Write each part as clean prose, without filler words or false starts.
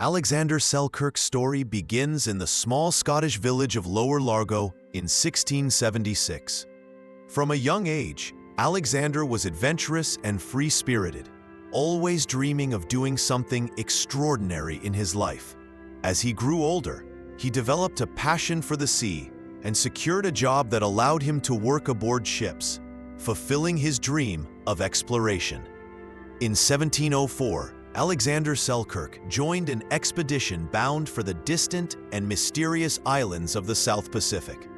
Alexander Selkirk's story begins in the small Scottish village of Lower Largo in 1676. From a young age, Alexander was adventurous and free-spirited, always dreaming of doing something extraordinary in his life. As he grew older, he developed a passion for the sea and secured a job that allowed him to work aboard ships, fulfilling his dream of exploration. In 1704, Alexander Selkirk joined an expedition bound for the distant and mysterious islands of the South Pacific.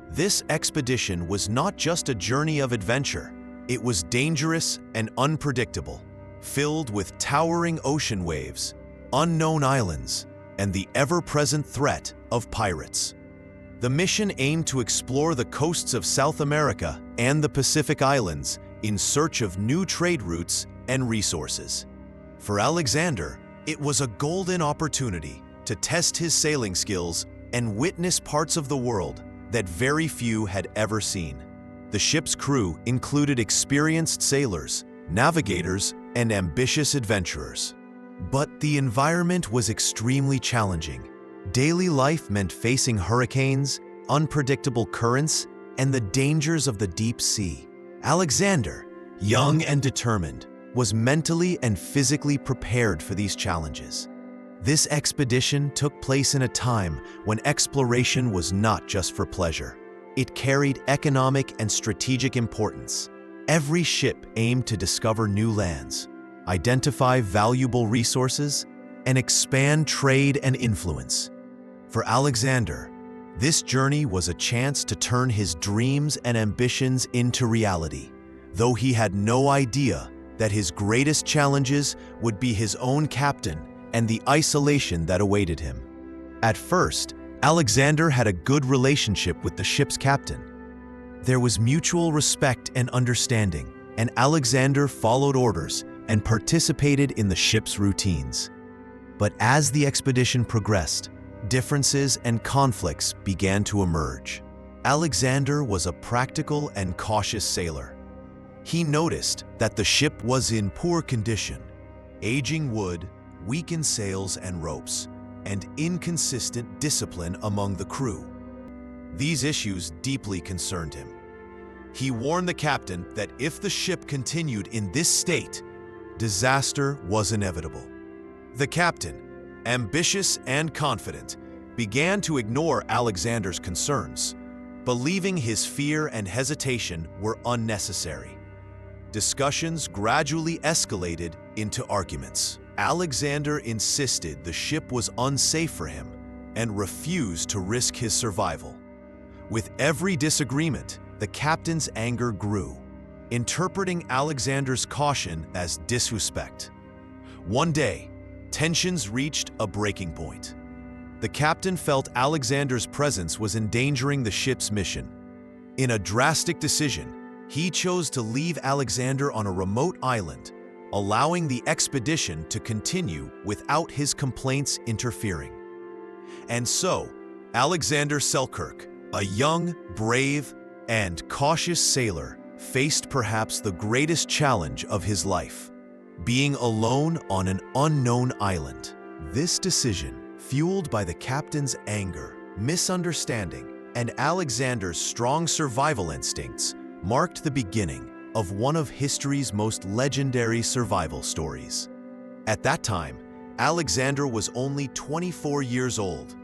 This expedition was not just a journey of adventure, it was dangerous and unpredictable, filled with towering ocean waves, unknown islands, and the ever-present threat of pirates. The mission aimed to explore the coasts of South America and the Pacific Islands in search of new trade routes and resources. For Alexander, it was a golden opportunity to test his sailing skills and witness parts of the world that very few had ever seen. The ship's crew included experienced sailors, navigators, and ambitious adventurers. But the environment was extremely challenging. Daily life meant facing hurricanes, unpredictable currents, and the dangers of the deep sea. Alexander, young and determined, was mentally and physically prepared for these challenges. This expedition took place in a time when exploration was not just for pleasure. It carried economic and strategic importance. Every ship aimed to discover new lands, identify valuable resources, and expand trade and influence. For Alexander, this journey was a chance to turn his dreams and ambitions into reality, though he had no idea that his greatest challenges would be his own captain and the isolation that awaited him. At first, Alexander had a good relationship with the ship's captain. There was mutual respect and understanding, and Alexander followed orders and participated in the ship's routines. But as the expedition progressed, differences and conflicts began to emerge. Alexander was a practical and cautious sailor. He noticed that the ship was in poor condition, aging wood, weakened sails and ropes, and inconsistent discipline among the crew. These issues deeply concerned him. He warned the captain that if the ship continued in this state, disaster was inevitable. The captain, ambitious and confident, began to ignore Alexander's concerns, believing his fear and hesitation were unnecessary. Discussions gradually escalated into arguments. Alexander insisted the ship was unsafe for him and refused to risk his survival. With every disagreement, the captain's anger grew, interpreting Alexander's caution as disrespect. One day, tensions reached a breaking point. The captain felt Alexander's presence was endangering the ship's mission. In a drastic decision, he chose to leave Alexander on a remote island, allowing the expedition to continue without his complaints interfering. And so, Alexander Selkirk, a young, brave, and cautious sailor, faced perhaps the greatest challenge of his life: being alone on an unknown island. This decision, fueled by the captain's anger, misunderstanding, and Alexander's strong survival instincts, marked the beginning of one of history's most legendary survival stories. At that time, Alexander was only 24 years old.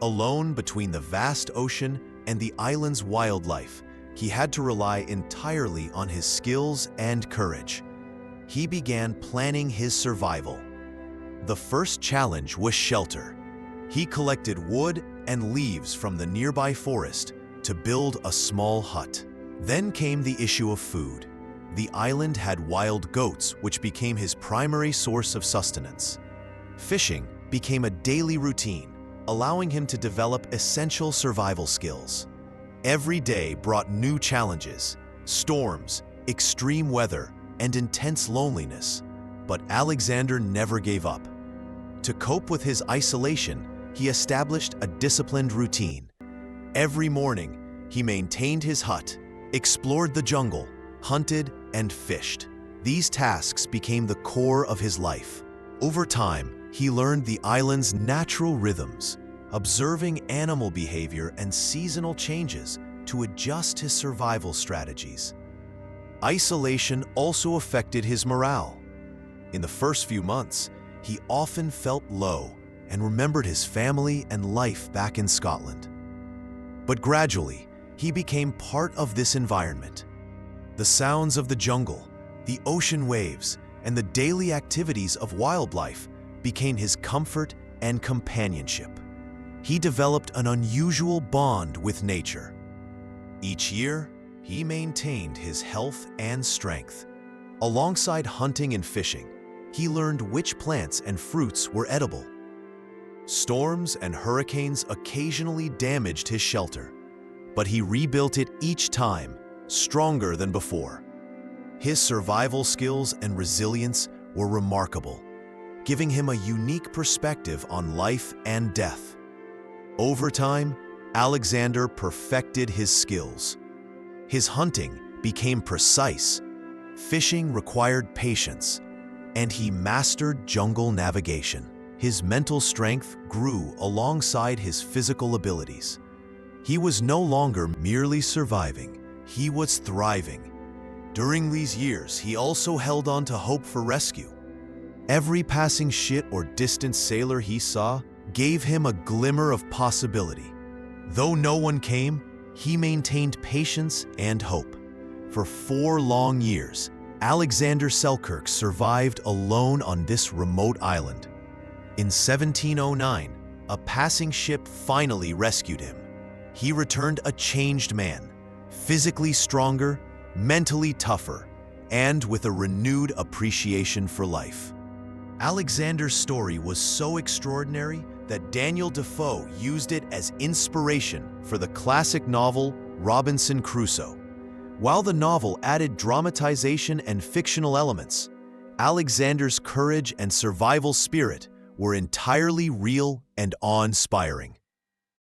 Alone between the vast ocean and the island's wildlife, he had to rely entirely on his skills and courage. He began planning his survival. The first challenge was shelter. He collected wood and leaves from the nearby forest to build a small hut. Then came the issue of food. The island had wild goats, which became his primary source of sustenance. Fishing became a daily routine, allowing him to develop essential survival skills. Every day brought new challenges: storms, extreme weather, and intense loneliness. But Alexander never gave up. To cope with his isolation, he established a disciplined routine. Every morning, he maintained his hut, explored the jungle, hunted, and fished. These tasks became the core of his life. Over time, He learned the island's natural rhythms, observing animal behavior and seasonal changes to adjust his survival strategies. Isolation also affected his morale. In the first few months, he often felt low and remembered his family and life back in Scotland. But gradually, he became part of this environment. The sounds of the jungle, the ocean waves, and the daily activities of wildlife became his comfort and companionship. He developed an unusual bond with nature. Each year, he maintained his health and strength. Alongside hunting and fishing, he learned which plants and fruits were edible. Storms and hurricanes occasionally damaged his shelter, but he rebuilt it each time, stronger than before. His survival skills and resilience were remarkable, giving him a unique perspective on life and death. Over time, Alexander perfected his skills. His hunting became precise, fishing required patience, and he mastered jungle navigation. His mental strength grew alongside his physical abilities. He was no longer merely surviving, he was thriving. During these years, he also held on to hope for rescue. Every passing ship or distant sailor he saw gave him a glimmer of possibility. Though no one came, he maintained patience and hope. For 4 long years, Alexander Selkirk survived alone on this remote island. In 1709, a passing ship finally rescued him. He returned a changed man, physically stronger, mentally tougher, and with a renewed appreciation for life. Alexander's story was so extraordinary that Daniel Defoe used it as inspiration for the classic novel Robinson Crusoe. While the novel added dramatization and fictional elements, Alexander's courage and survival spirit were entirely real and awe-inspiring.